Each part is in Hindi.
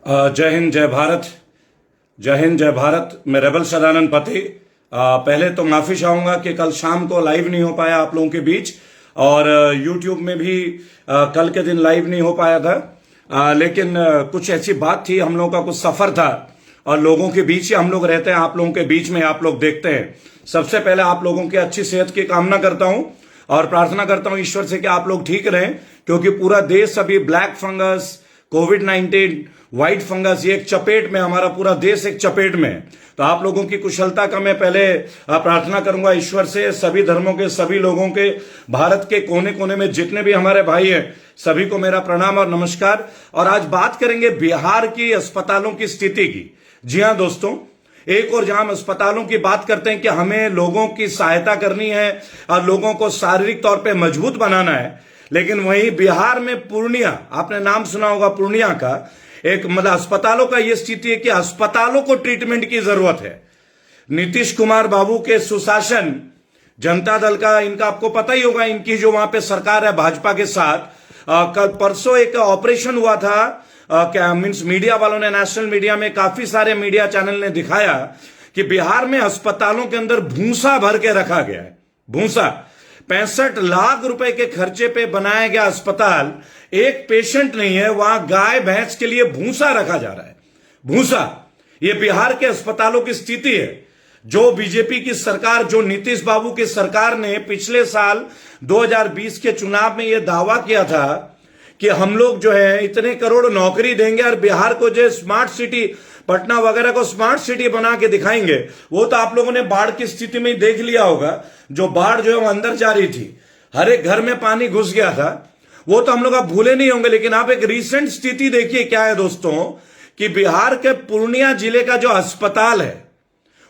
जय हिंद जय भारत। जय हिंद जय भारत। मैं रेबल सदानंद पति। पहले तो माफी चाहूंगा कि कल शाम को लाइव नहीं हो पाया आप लोगों के बीच, और यूट्यूब में भी कल के दिन लाइव नहीं हो पाया था। लेकिन कुछ ऐसी बात थी, हम लोगों का कुछ सफर था और लोगों के बीच ही हम लोग रहते हैं, आप लोगों के बीच में आप लोग देखते हैं। सबसे पहले आप लोगों की अच्छी सेहत की कामना करता हूं और प्रार्थना करता हूं ईश्वर से कि आप लोग ठीक रहें, क्योंकि पूरा देश अभी ब्लैक फंगस, कोविड-19, व्हाइट फंगस, ये एक चपेट में, हमारा पूरा देश एक चपेट में है। तो आप लोगों की कुशलता का मैं पहले प्रार्थना करूंगा ईश्वर से। सभी धर्मों के सभी लोगों के, भारत के कोने कोने में जितने भी हमारे भाई हैं, सभी को मेरा प्रणाम और नमस्कार। और आज बात करेंगे बिहार की अस्पतालों की स्थिति की। जी हां दोस्तों, एक और जहां हम अस्पतालों की बात करते हैं कि हमें लोगों की सहायता करनी है और लोगों को शारीरिक तौर पे मजबूत बनाना है, लेकिन वहीं बिहार में पूर्णिया, आपने नाम सुना होगा पूर्णिया का, एक मतलब अस्पतालों का यह स्थिति है कि अस्पतालों को ट्रीटमेंट की जरूरत है। नीतीश कुमार बाबू के सुशासन, जनता दल का, इनका आपको पता ही होगा, इनकी जो वहां पे सरकार है भाजपा के साथ। कल परसों एक ऑपरेशन हुआ था, क्या मीन्स मीडिया वालों ने, नेशनल मीडिया में काफी सारे मीडिया चैनल ने दिखाया कि बिहार में अस्पतालों के अंदर भूसा भर के रखा गया है। भूसा, 65 लाख रुपए के खर्चे पे बनाया गया अस्पताल, एक पेशेंट नहीं है वहां, गाय भैंस के लिए भूसा रखा जा रहा है। भूसा, ये बिहार के अस्पतालों की स्थिति है। जो बीजेपी की सरकार, जो नीतीश बाबू की सरकार ने पिछले साल 2020 के चुनाव में यह दावा किया था कि हम लोग जो है इतने करोड़ नौकरी देंगे और बिहार को जो स्मार्ट सिटी, पटना वगैरह को स्मार्ट सिटी बना के दिखाएंगे, वो तो आप लोगों ने बाढ़ की स्थिति में देख लिया होगा। जो बाढ़ जो है वो अंदर जा रही थी, हर एक घर में पानी घुस गया था, वो तो हम लोग आप भूले नहीं होंगे। लेकिन आप एक रीसेंट स्थिति देखिए क्या है दोस्तों, कि बिहार के पूर्णिया जिले का जो अस्पताल है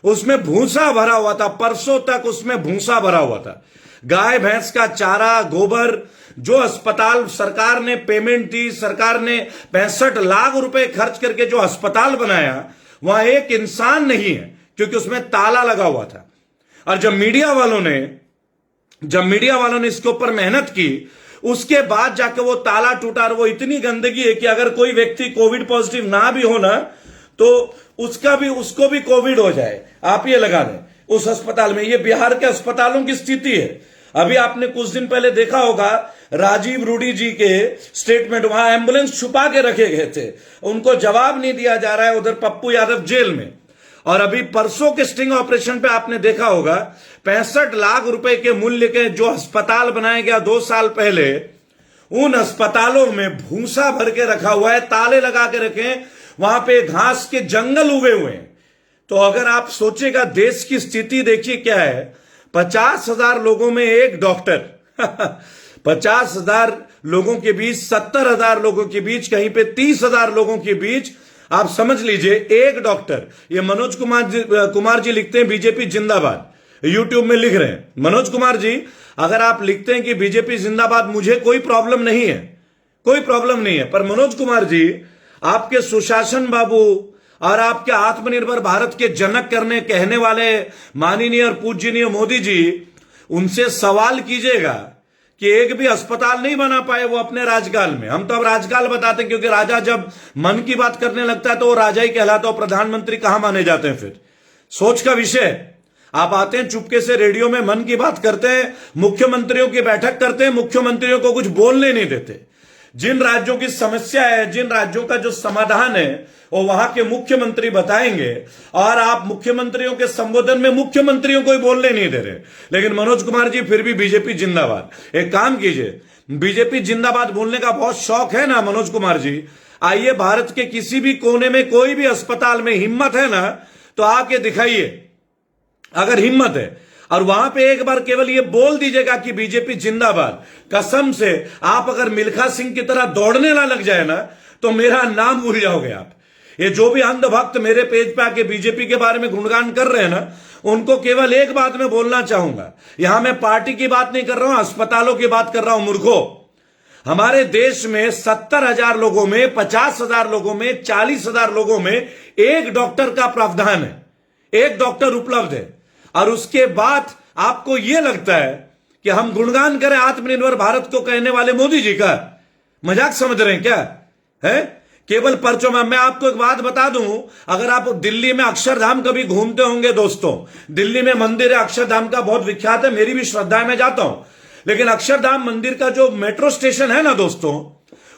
उसमें भूसा भरा हुआ था। परसों तक उसमें भूसा भरा हुआ था। गाय भैंस का चारा, गोबर, जो अस्पताल सरकार ने पेमेंट दी, सरकार ने 65 लाख रुपए खर्च करके जो अस्पताल बनाया, वहां एक इंसान नहीं है, क्योंकि उसमें ताला लगा हुआ था। और जब मीडिया वालों ने इसके ऊपर मेहनत की, उसके बाद जाके वो ताला टूटा। और वो इतनी गंदगी है कि अगर कोई व्यक्ति कोविड पॉजिटिव ना भी हो ना, तो उसको भी कोविड हो जाए, आप ये लगा दें उस अस्पताल में। ये बिहार के अस्पतालों की स्थिति है। अभी आपने कुछ दिन पहले देखा होगा राजीव रूडी जी के स्टेटमेंट, वहां एम्बुलेंस छुपा के रखे गए थे, उनको जवाब नहीं दिया जा रहा है, उधर पप्पू यादव जेल में। और अभी परसों के स्टिंग ऑपरेशन पे आपने देखा होगा 65 लाख रुपए के मूल्य के जो अस्पताल बनाया गया 2 साल पहले, उन अस्पतालों में भूसा भर के रखा हुआ है, ताले लगा के रखे, वहां पे घास के जंगल उगे हुए हैं। तो अगर आप सोचेगा देश की स्थिति देखिए क्या है, 50,000 लोगों में एक डॉक्टर 50,000 लोगों के बीच, 70,000 लोगों के बीच, कहीं पे 30,000 लोगों के बीच, आप समझ लीजिए एक डॉक्टर। ये मनोज कुमार जी लिखते हैं बीजेपी जिंदाबाद, यूट्यूब में लिख रहे हैं। मनोज कुमार जी, अगर आप लिखते हैं कि बीजेपी जिंदाबाद, मुझे कोई प्रॉब्लम नहीं है, कोई प्रॉब्लम नहीं है। पर मनोज कुमार जी, आपके सुशासन बाबू और आपके आत्मनिर्भर भारत के जनक कहने वाले माननीय और पूजनीय मोदी जी, उनसे सवाल कीजिएगा कि एक भी अस्पताल नहीं बना पाए वो अपने राजकाल में। हम तो अब राजकाल बताते हैं, क्योंकि राजा जब मन की बात करने लगता है तो वो राजा ही कहलाता है, प्रधानमंत्री कहां माने जाते हैं। फिर सोच का विषय, आप आते हैं चुपके से रेडियो में, मन की बात करते हैं, मुख्यमंत्रियों की बैठक करते हैं, मुख्यमंत्रियों को कुछ बोलने नहीं देते। जिन राज्यों की समस्या है, जिन राज्यों का जो समाधान है, वो वहां के मुख्यमंत्री बताएंगे, और आप मुख्यमंत्रियों के संबोधन में मुख्यमंत्रियों को ही बोलने नहीं दे रहे। लेकिन मनोज कुमार जी फिर भी बीजेपी जिंदाबाद। एक काम कीजिए, बीजेपी जिंदाबाद बोलने का बहुत शौक है ना मनोज कुमार जी, आइए भारत के किसी भी कोने में, कोई भी अस्पताल में हिम्मत है ना, तो आके दिखाइए अगर हिम्मत है, और वहां पे एक बार केवल ये बोल दीजिएगा कि बीजेपी जिंदाबाद। कसम से आप अगर मिल्खा सिंह की तरह दौड़ने ना लग जाए ना, तो मेरा नाम भूल जाओगे आप। ये जो भी अंधभक्त मेरे पेज पे आके बीजेपी के बारे में गुणगान कर रहे हैं ना, उनको केवल एक बात मैं बोलना चाहूंगा। यहां मैं पार्टी की बात नहीं कर रहा हूं, अस्पतालों की बात कर रहा हूं। मूर्खों, हमारे देश में 70,000 लोगों में, 50,000 लोगों में, 40,000 लोगों में एक डॉक्टर का प्रावधान है, एक डॉक्टर उपलब्ध है। और उसके बाद आपको यह लगता है कि हम गुणगान करें आत्मनिर्भर भारत को कहने वाले मोदी जी का? मजाक समझ रहे हैं क्या? है केवल पर्चों में। मैं आपको एक बात बता दूं, अगर आप दिल्ली में अक्षरधाम कभी घूमते होंगे दोस्तों, दिल्ली में मंदिर है अक्षरधाम का, बहुत विख्यात है, मेरी भी श्रद्धा है, मैं जाता हूं। लेकिन अक्षरधाम मंदिर का जो मेट्रो स्टेशन है ना दोस्तों,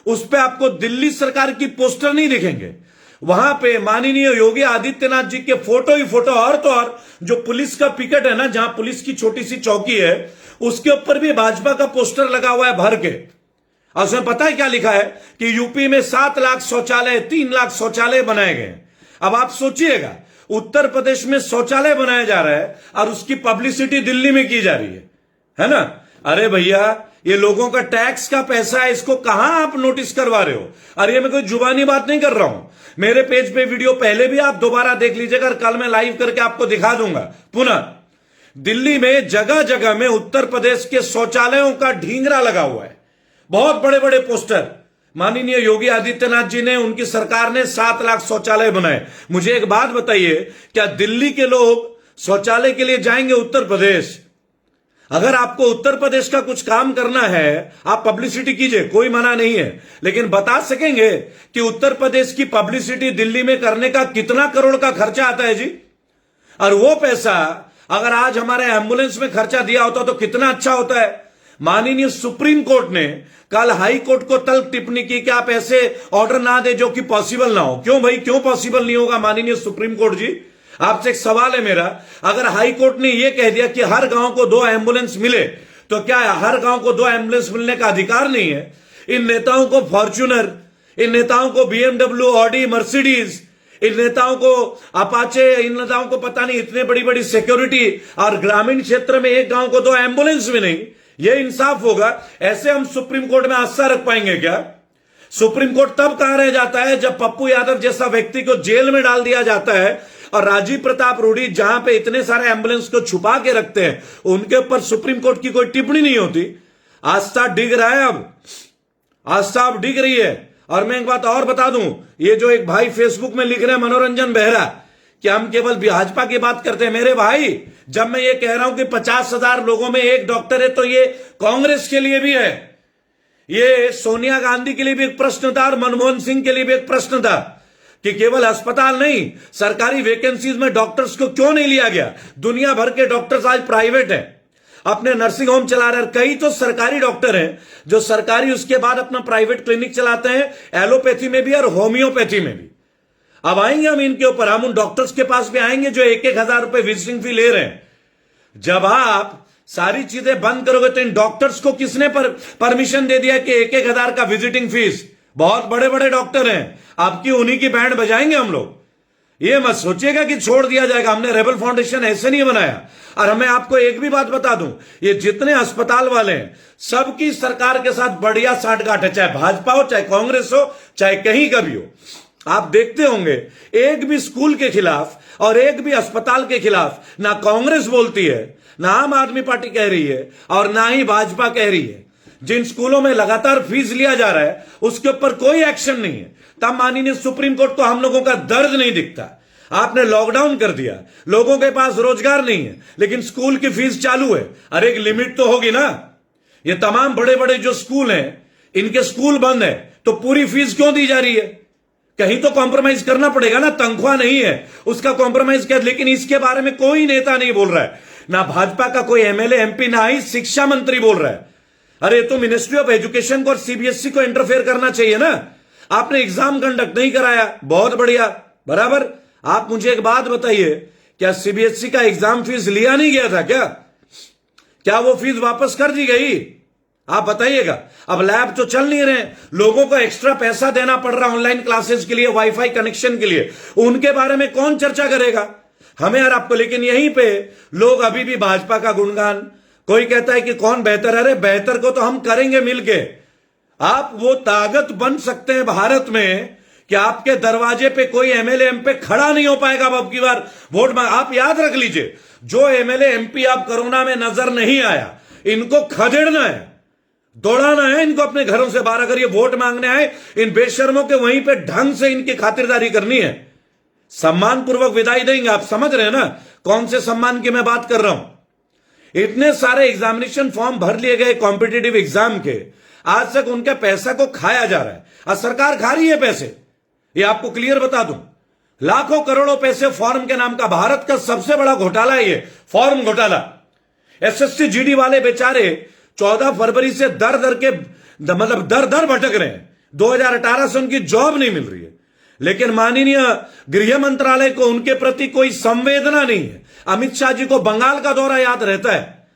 उस पे आपको दिल्ली सरकार की पोस्टर नहीं दिखेंगे। वहां पे माननीय योगी आदित्यनाथ जी के फोटो ही फोटो, और तो और जो पुलिस का पिकेट है ना, जहां पुलिस की छोटी सी चौकी है, उसके ऊपर भी भाजपा का पोस्टर लगा हुआ है भर के। और उसमें पता है क्या लिखा है कि यूपी में 7 लाख शौचालय, 3 लाख शौचालय बनाए गए। अब आप सोचिएगा, उत्तर प्रदेश में शौचालय बनाया जा रहा है और उसकी पब्लिसिटी दिल्ली में की जा रही है ना। अरे भैया, ये लोगों का टैक्स का पैसा है, इसको कहां आप नोटिस करवा रहे हो? अरे ये मैं कोई जुबानी बात नहीं कर रहा हूं, मेरे पेज पे वीडियो पहले भी आप दोबारा देख लीजिएगा, कल मैं लाइव करके आपको दिखा दूंगा पुनः। दिल्ली में जगह जगह में उत्तर प्रदेश के शौचालयों का ढींगरा लगा हुआ है, बहुत बड़े बड़े पोस्टर। माननीय योगी आदित्यनाथ जी ने, उनकी सरकार ने 7 लाख शौचालय बनाए। मुझे एक बात बताइए, क्या दिल्ली के लोग शौचालय के लिए जाएंगे उत्तर प्रदेश? अगर आपको उत्तर प्रदेश का कुछ काम करना है, आप पब्लिसिटी कीजिए, कोई मना नहीं है, लेकिन बता सकेंगे कि उत्तर प्रदेश की पब्लिसिटी दिल्ली में करने का कितना करोड़ का खर्चा आता है जी? और वो पैसा अगर आज हमारे एम्बुलेंस में खर्चा दिया होता तो कितना अच्छा होता है। माननीय सुप्रीम कोर्ट ने कल हाई कोर्ट को तल्ख टिप्पणी की कि आप ऐसे ऑर्डर ना दे जो कि पॉसिबल ना हो। क्यों भाई, क्यों पॉसिबल नहीं होगा? माननीय सुप्रीम कोर्ट जी, आपसे एक सवाल है मेरा, अगर हाई कोर्ट ने यह कह दिया कि हर गांव को 2 एम्बुलेंस मिले, तो क्या हर गांव को 2 एम्बुलेंस मिलने का अधिकार नहीं है? इन नेताओं को फॉर्च्यूनर, इन नेताओं को BMW, ऑडी, मर्सिडीज, इन नेताओं को अपाचे, इन नेताओं को पता नहीं इतने बड़ी बड़ी सिक्योरिटी, और ग्रामीण क्षेत्र में एक गांव को 2 एम्बुलेंस भी नहीं। यह इंसाफ होगा? ऐसे हम सुप्रीम कोर्ट में आस्था रख पाएंगे क्या? सुप्रीम कोर्ट तब कहां रह जाता है जब पप्पू यादव जैसा व्यक्ति को जेल में डाल दिया जाता है, और राजीव प्रताप रूडी जहां पे इतने सारे एम्बुलेंस को छुपा के रखते हैं, उनके ऊपर सुप्रीम कोर्ट की कोई टिप्पणी नहीं होती। आस्था डिग रहा है, अब आस्था अब डिग रही है। और मैं एक बात और बता दूं, ये जो एक भाई फेसबुक में लिख रहे हैं मनोरंजन बेहरा कि हम केवल भाजपा की बात करते हैं, मेरे भाई, जब मैं ये कह रहा हूं कि 50,000 लोगों में एक डॉक्टर है, तो ये कांग्रेस के लिए भी है, ये सोनिया गांधी के लिए भी एक प्रश्न था, और मनमोहन सिंह के लिए भी एक प्रश्न था कि केवल अस्पताल नहीं, सरकारी वैकेंसीज में डॉक्टर्स को क्यों नहीं लिया गया? दुनिया भर के डॉक्टर्स आज प्राइवेट हैं, अपने नर्सिंग होम चला रहे हैं। कई तो सरकारी डॉक्टर हैं जो सरकारी, उसके बाद अपना प्राइवेट क्लिनिक चलाते हैं, एलोपैथी में भी और होम्योपैथी में भी। अब आएंगे हम इनके ऊपर, हम उन डॉक्टर्स के पास भी आएंगे जो 1-1 हजार रुपए विजिटिंग फी ले रहे हैं। जब आप सारी चीजें बंद करोगे तो इन डॉक्टर्स को किसने परमिशन दे दिया कि 1-1 हजार का विजिटिंग फीस? बहुत बड़े बड़े डॉक्टर हैं, आपकी उन्हीं की बैंड बजाएंगे हम लोग। ये मत सोचिएगा कि छोड़ दिया जाएगा, हमने रेबल फाउंडेशन ऐसे नहीं बनाया। और हमें आपको एक भी बात बता दूं, ये जितने अस्पताल वाले हैं, सबकी सरकार के साथ बढ़िया साठगांठ है, चाहे भाजपा हो, चाहे कांग्रेस हो, चाहे कहीं का भी हो। आप देखते होंगे, एक भी स्कूल के खिलाफ और एक भी अस्पताल के खिलाफ ना कांग्रेस बोलती है, ना आम आदमी पार्टी कह रही है, और ना ही भाजपा कह रही है। जिन स्कूलों में लगातार फीस लिया जा रहा है, उसके ऊपर कोई एक्शन नहीं है। तब माननीय सुप्रीम कोर्ट को हम लोगों का दर्द नहीं दिखता। आपने लॉकडाउन कर दिया, लोगों के पास रोजगार नहीं है, लेकिन स्कूल की फीस चालू है। अरे एक लिमिट तो होगी ना। ये तमाम बड़े बड़े जो स्कूल हैं, इनके स्कूल बंद है, तो पूरी फीस क्यों दी जा रही है? कहीं तो कॉम्प्रोमाइज करना पड़ेगा ना, तनख्वाह नहीं है उसका कॉम्प्रोमाइज कर। लेकिन इसके बारे में कोई नेता नहीं बोल रहा है, ना भाजपा का कोई एमएलए एमपी, ना ही शिक्षा मंत्री बोल रहा है। अरे तो मिनिस्ट्री ऑफ एजुकेशन को और सीबीएसई को इंटरफेयर करना चाहिए ना। आपने एग्जाम कंडक्ट नहीं कराया, बहुत बढ़िया, बराबर। आप मुझे एक बात बताइए, क्या सीबीएसई का एग्जाम फीस लिया नहीं गया था क्या वो फीस वापस कर दी गई? आप बताइएगा। अब लैब तो चल नहीं रहे, लोगों को एक्स्ट्रा पैसा देना पड़ रहा ऑनलाइन क्लासेस के लिए, वाईफाई कनेक्शन के लिए, उनके बारे में कौन चर्चा करेगा? हमें और आपको। लेकिन यहीं पे लोग अभी भी भाजपा का गुणगान, कोई कहता है कि कौन बेहतर है। अरे बेहतर को तो हम करेंगे मिलके। आप वो ताकत बन सकते हैं भारत में कि आपके दरवाजे पे कोई एमएलए एमपी खड़ा नहीं हो पाएगा अब की बार वोट मांग। आप याद रख लीजिए, जो एमएलए एमपी आप कोरोना में नजर नहीं आया, इनको खदेड़ना है, दौड़ाना है इनको अपने घरों से बाहर। अगर ये वोट मांगने आए, इन बेशर्मों के वहीं पे ढंग से इनकी खातिरदारी करनी है, सम्मान पूर्वक विदाई देंगे। आप समझ रहे हैं ना कौन से सम्मान की मैं बात कर रहा हूं? इतने सारे एग्जामिनेशन फॉर्म भर लिए गए कॉम्पिटिटिव एग्जाम के, आज तक उनके पैसा को खाया जा रहा है, और सरकार खा रही है पैसे। ये आपको क्लियर बता दूं, लाखों करोड़ों पैसे फॉर्म के नाम का। भारत का सबसे बड़ा घोटाला है ये फॉर्म घोटाला। एसएससी जीडी वाले बेचारे 14 फरवरी से दर दर भटक रहे हैं। 2018 से उनकी जॉब नहीं मिल रही है, लेकिन माननीय गृह मंत्रालय को उनके प्रति कोई संवेदना नहीं है। अमित शाह जी को बंगाल का दौरा याद रहता है,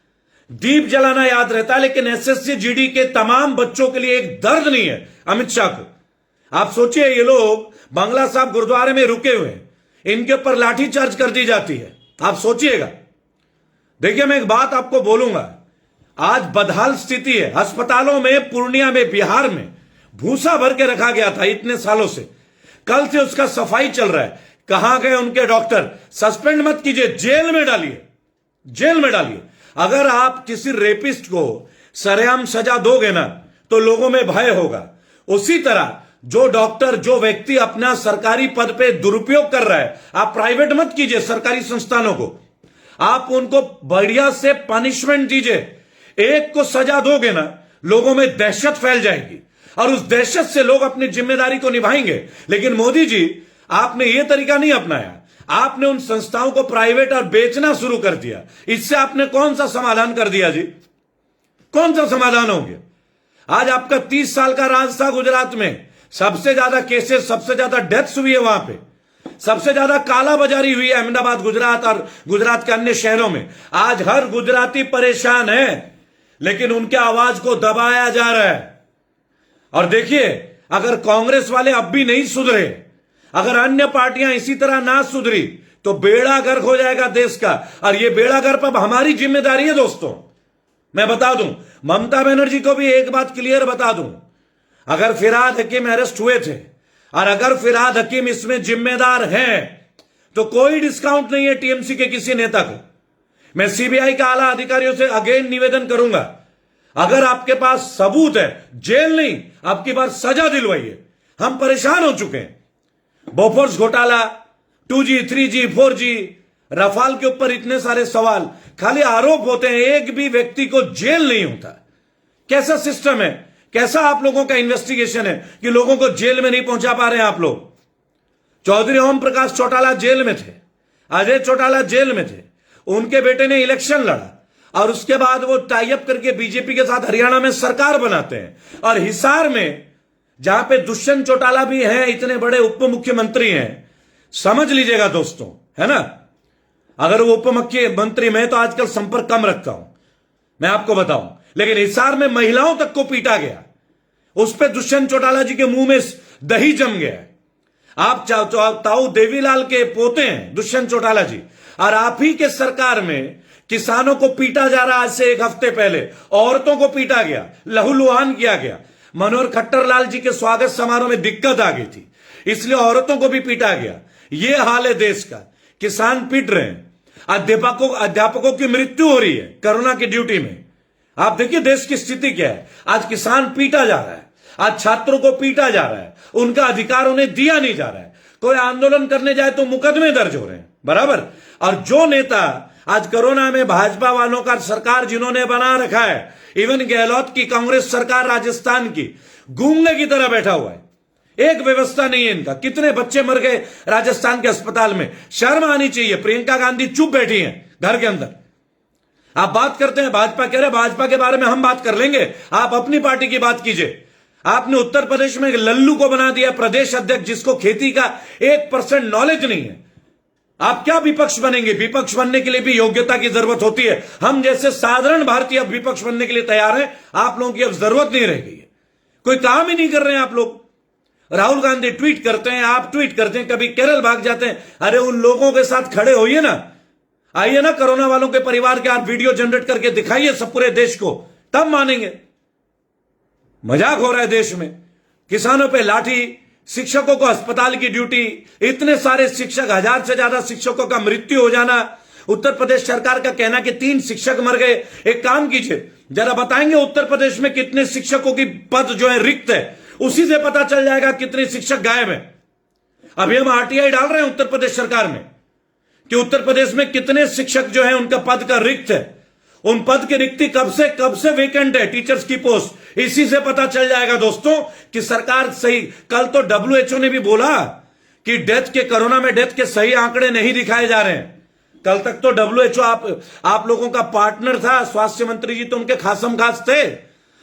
दीप जलाना याद रहता है, लेकिन एसएससी जीडी के तमाम बच्चों के लिए एक दर्द नहीं है अमित शाह को। आप सोचिए, ये लोग बंगला साहब गुरुद्वारे में रुके हुए हैं, इनके ऊपर लाठीचार्ज कर दी जाती है। आप सोचिएगा। देखिए, मैं एक बात आपको बोलूंगा, आज बदहाल स्थिति है अस्पतालों में। पूर्णिया में, बिहार में भूसा भर के रखा गया था इतने सालों से, कल से उसका सफाई चल रहा है। कहां गए उनके डॉक्टर? सस्पेंड मत कीजिए, जेल में डालिए, जेल में डालिए। अगर आप किसी रेपिस्ट को सरेआम सजा दोगे ना, तो लोगों में भय होगा। उसी तरह जो डॉक्टर, जो व्यक्ति अपना सरकारी पद पे दुरुपयोग कर रहा है, आप प्राइवेट मत कीजिए सरकारी संस्थानों को, आप उनको बढ़िया से पनिशमेंट दीजिए। एक को सजा दोगे ना, लोगों में दहशत फैल जाएगी और उस दहशत से लोग अपनी जिम्मेदारी को निभाएंगे। लेकिन मोदी जी, आपने यह तरीका नहीं अपनाया। आपने उन संस्थाओं को प्राइवेट और बेचना शुरू कर दिया। इससे आपने कौन सा समाधान कर दिया जी? कौन सा समाधान हो गया? आज आपका 30 साल का राज था गुजरात में, सबसे ज्यादा केसेस, सबसे ज्यादा डेथ्स हुई है वहां पे, सबसे ज्यादा काला बाजारी हुई है अहमदाबाद, गुजरात और गुजरात के अन्य शहरों में। आज हर गुजराती परेशान है, लेकिन उनके आवाज को दबाया जा रहा है। और देखिए, अगर कांग्रेस वाले अब भी नहीं सुधरे, अगर अन्य पार्टियां इसी तरह ना सुधरी, तो बेड़ा गर्क हो जाएगा देश का। और ये बेड़ा गर्क अब हमारी जिम्मेदारी है दोस्तों। मैं बता दूं, ममता बनर्जी को भी एक बात क्लियर बता दूं, अगर फिरहाद हकीम अरेस्ट हुए थे और अगर फिरहाद हकीम इसमें जिम्मेदार हैं, तो कोई डिस्काउंट नहीं है टीएमसी के किसी नेता को। मैं सीबीआई के आला अधिकारियों से अगेन निवेदन करूंगा, अगर आपके पास सबूत है, जेल नहीं, आपकी बार सजा दिलवाइए। हम परेशान हो चुके हैं। बोफोर्स घोटाला, 2G, 3G, 4G, रफाल के ऊपर इतने सारे सवाल, खाली आरोप होते हैं, एक भी व्यक्ति को जेल नहीं होता। कैसा सिस्टम है? कैसा आप लोगों का इन्वेस्टिगेशन है कि लोगों को जेल में नहीं पहुंचा पा रहे हैं आप लोग? चौधरी ओम प्रकाश चौटाला जेल में थे, अजय चौटाला जेल में थे, उनके बेटे ने इलेक्शन लड़ा और उसके बाद वो टाई अप करके बीजेपी के साथ हरियाणा में सरकार बनाते हैं। और हिसार में, जहां पे दुष्यंत चौटाला भी हैं, इतने बड़े उप मुख्यमंत्री हैं, समझ लीजिएगा दोस्तों, है ना। अगर वो उप मुख्यमंत्री, मैं तो आजकल संपर्क कम रखता हूं, मैं आपको बताऊं, लेकिन हिसार में महिलाओं तक को पीटा गया, उस पर दुष्यंत चौटाला जी के मुंह में दही जम गया। आप ताऊ देवीलाल के पोते हैं दुष्यंत चौटाला जी, और आप ही के सरकार में किसानों को पीटा जा रहा। आज से एक हफ्ते पहले औरतों को पीटा गया, लहूलुहान किया गया। मनोहर खट्टर लाल जी के स्वागत समारोह में दिक्कत आ गई थी, इसलिए औरतों को भी पीटा गया। यह हाल है देश का। किसान पीट रहे हैं, अध्यापकों की मृत्यु हो रही है कोरोना की ड्यूटी में। आप देखिए देश की स्थिति क्या है। आज किसान पीटा जा रहा है, आज छात्रों को पीटा जा रहा है, उनका अधिकार उन्हें दिया नहीं जा रहा है। कोई आंदोलन करने जाए तो मुकदमे दर्ज हो रहे हैं, बराबर। और जो नेता आज कोरोना में भाजपा वालों का सरकार जिन्होंने बना रखा है, इवन गहलोत की कांग्रेस सरकार राजस्थान की, गूंगे की तरह बैठा हुआ है। एक व्यवस्था नहीं है इनका। कितने बच्चे मर गए राजस्थान के अस्पताल में, शर्म आनी चाहिए। प्रियंका गांधी चुप बैठी हैं घर के अंदर। आप बात करते हैं भाजपा, कह रहे भाजपा के बारे में हम बात कर लेंगे, आप अपनी पार्टी की बात कीजिए। आपने उत्तर प्रदेश में लल्लू को बना दिया प्रदेश अध्यक्ष, जिसको खेती का 1% नॉलेज नहीं है। आप क्या विपक्ष बनेंगे? विपक्ष बनने के लिए भी योग्यता की जरूरत होती है। हम जैसे साधारण भारतीय अब विपक्ष बनने के लिए तैयार हैं, आप लोगों की अब जरूरत नहीं रह गई है। कोई काम ही नहीं कर रहे हैं आप लोग। राहुल गांधी ट्वीट करते हैं, आप ट्वीट करते हैं, कभी केरल भाग जाते हैं। अरे उन लोगों के साथ खड़े होइए ना, आइए ना कोरोना वालों के परिवार के आप वीडियो जनरेट करके दिखाइए सब पूरे देश को, तब मानेंगे। मजाक हो रहा है देश में। किसानों पे लाठी, शिक्षकों को अस्पताल की ड्यूटी, इतने सारे शिक्षक, 1000 से ज्यादा शिक्षकों का मृत्यु हो जाना। उत्तर प्रदेश सरकार का कहना कि 3 शिक्षक मर गए। एक काम कीजिए, जरा बताएंगे उत्तर प्रदेश में कितने शिक्षकों की पद जो है रिक्त है, उसी से पता चल जाएगा कितने शिक्षक गायब हैं। अभी हम आरटीआई डाल रहे हैं उत्तर प्रदेश सरकार में कि उत्तर प्रदेश में कितने शिक्षक जो है उनका पद का रिक्त है। उन पद की रिक्ति कब से वेकेंट है, टीचर्स की पोस्ट, इसी से पता चल जाएगा दोस्तों कि सरकार सही। कल तो WHO ने भी बोला कि डेथ के, कोरोना में डेथ के सही आंकड़े नहीं दिखाए जा रहे हैं। कल तक तो WHO आप लोगों का पार्टनर था, स्वास्थ्य मंत्री जी तो उनके खासम खास थे।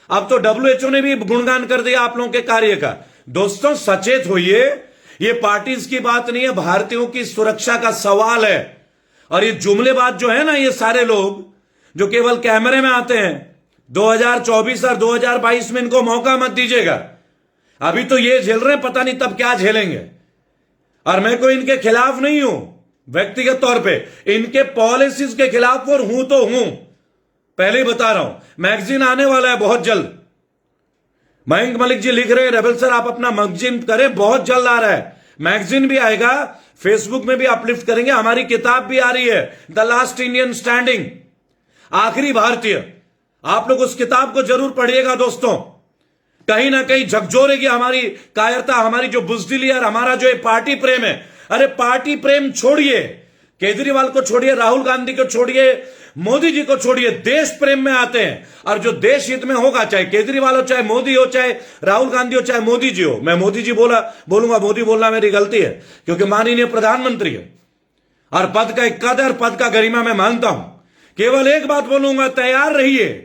अब तो WHO ने भी गुणगान कर दिया आप लोगों के कार्य का। दोस्तों सचेत होइए, ये पार्टीज की बात नहीं है, भारतीयों की सुरक्षा का सवाल है। और ये जुमलेबाज जो है ना, ये सारे लोग जो केवल कैमरे में आते हैं, 2024 और 2022 में इनको मौका मत दीजिएगा। अभी तो ये झेल रहे हैं, पता नहीं तब क्या झेलेंगे। और मैं कोई इनके खिलाफ नहीं हूं व्यक्तिगत तौर पे, इनके पॉलिसीज के खिलाफ और हूं तो हूं, पहले ही बता रहा हूं। मैगजीन आने वाला है बहुत जल्द। मयंक मलिक जी लिख रहे हैं, रेबल सर आप अपना मैगजीन करें, बहुत जल्द आ रहा है। मैगजीन भी आएगा, फेसबुक में भी अपलिफ्ट करेंगे। हमारी किताब भी आ रही है, द लास्ट इंडियन स्टैंडिंग, आखिरी भारतीय। आप लोग उस किताब को जरूर पढ़िएगा दोस्तों। कहीं ना कहीं झकझोरेगी हमारी कायरता, हमारी जो बुजदिली और हमारा जो पार्टी प्रेम है। अरे पार्टी प्रेम छोड़िए, केजरीवाल को छोड़िए, राहुल गांधी को छोड़िए, मोदी जी को छोड़िए, देश प्रेम में आते हैं। और जो देश हित में होगा, चाहे केजरीवाल हो, चाहे मोदी हो, चाहे राहुल गांधी हो, चाहे मोदी जी हो। मैं मोदी जी बोलूंगा, मोदी बोलना मेरी गलती है क्योंकि माननीय प्रधानमंत्री है और पद का एक कदर, पद का गरिमा मैं मानता हूं। केवल एक बात बोलूंगा, तैयार रहिए।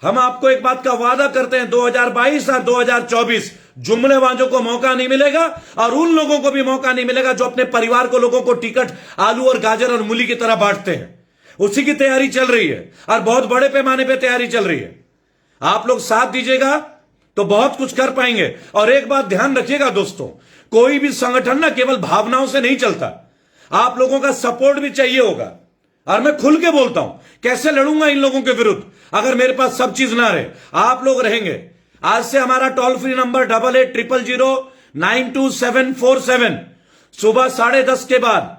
हम आपको एक बात का वादा करते हैं, 2022 और 2024 जुमलेबाजों को मौका नहीं मिलेगा और उन लोगों को भी मौका नहीं मिलेगा जो अपने परिवार को, लोगों को टिकट आलू और गाजर और मूली की तरह बांटते हैं। उसी की तैयारी चल रही है और बहुत बड़े पैमाने पे तैयारी चल रही है। आप लोग साथ दीजिएगा तो बहुत कुछ कर पाएंगे। और एक बात ध्यान रखिएगा दोस्तों, कोई भी संगठन ना केवल भावनाओं से नहीं चलता, आप लोगों का सपोर्ट भी चाहिए होगा। और मैं खुल के बोलता हूं, कैसे लड़ूंगा इन लोगों के विरुद्ध अगर मेरे पास सब चीज ना रहे। आप लोग रहेंगे। आज से हमारा टोल फ्री नंबर 8800092747 सुबह 10:30 के बाद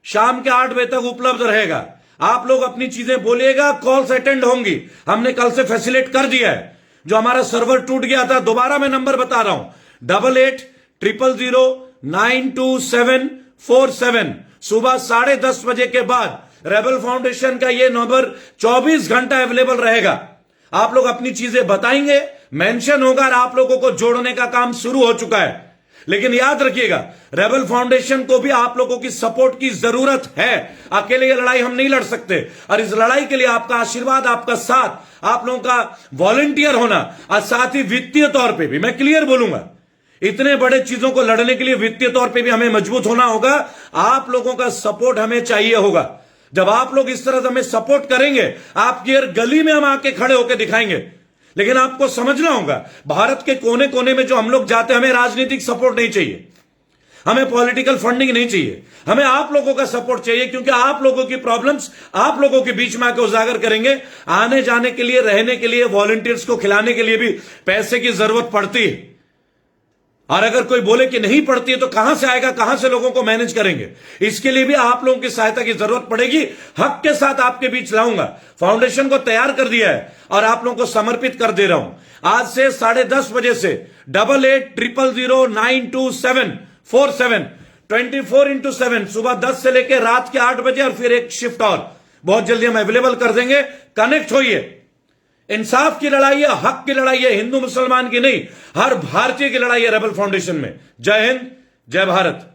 शाम के 8 बजे तक उपलब्ध रहेगा। आप लोग अपनी चीजें बोलिएगा, कॉल्स अटेंड होंगी। हमने कल से फैसिलिटेट कर दिया है। जो हमारा सर्वर टूट गया था, दोबारा मैं नंबर बता रहा हूं, 8800092747 सुबह 10:30 बजे के बाद रेबल फाउंडेशन का ये नंबर 24 घंटा अवेलेबल रहेगा। आप लोग अपनी चीजें बताएंगे, मेंशन होगा और आप लोगों को जोड़ने का काम शुरू हो चुका है। लेकिन याद रखिएगा, रेबल फाउंडेशन को भी आप लोगों की सपोर्ट की जरूरत है। अकेले ये लड़ाई हम नहीं लड़ सकते और इस लड़ाई के लिए आपका आशीर्वाद, आपका साथ, आप लोगों का वॉलंटियर होना और साथ ही वित्तीय तौर पर भी, मैं क्लियर बोलूंगा, इतने बड़े चीजों को लड़ने के लिए वित्तीय तौर पर भी हमें मजबूत होना होगा। आप लोगों का सपोर्ट हमें चाहिए होगा। जब आप लोग इस तरह से हमें सपोर्ट करेंगे, आपकी हर गली में हम आके खड़े होकर दिखाएंगे। लेकिन आपको समझना होगा, भारत के कोने कोने में जो हम लोग जाते हैं, हमें राजनीतिक सपोर्ट नहीं चाहिए, हमें पॉलिटिकल फंडिंग नहीं चाहिए, हमें आप लोगों का सपोर्ट चाहिए। क्योंकि आप लोगों की प्रॉब्लम्स आप लोगों के बीच में आकर उजागर करेंगे। आने जाने के लिए, रहने के लिए, वॉलंटियर्स को खिलाने के लिए भी पैसे की जरूरत पड़ती है। और अगर कोई बोले कि नहीं पड़ती है तो कहां से आएगा, कहां से लोगों को मैनेज करेंगे? इसके लिए भी आप लोगों की सहायता की जरूरत पड़ेगी। हक के साथ आपके बीच लाऊंगा। फाउंडेशन को तैयार कर दिया है और आप लोगों को समर्पित कर दे रहा हूं। आज से 10:30 बजे से 8800092747 24x7 सुबह 10 से लेकर रात के 8 बजे और फिर एक शिफ्ट और बहुत जल्दी हम अवेलेबल कर देंगे। कनेक्ट होइए। इंसाफ की लड़ाई है, हक की लड़ाई है, हिंदू मुसलमान की नहीं, हर भारतीय की लड़ाई है रेबल फाउंडेशन में। जय हिंद, जय भारत।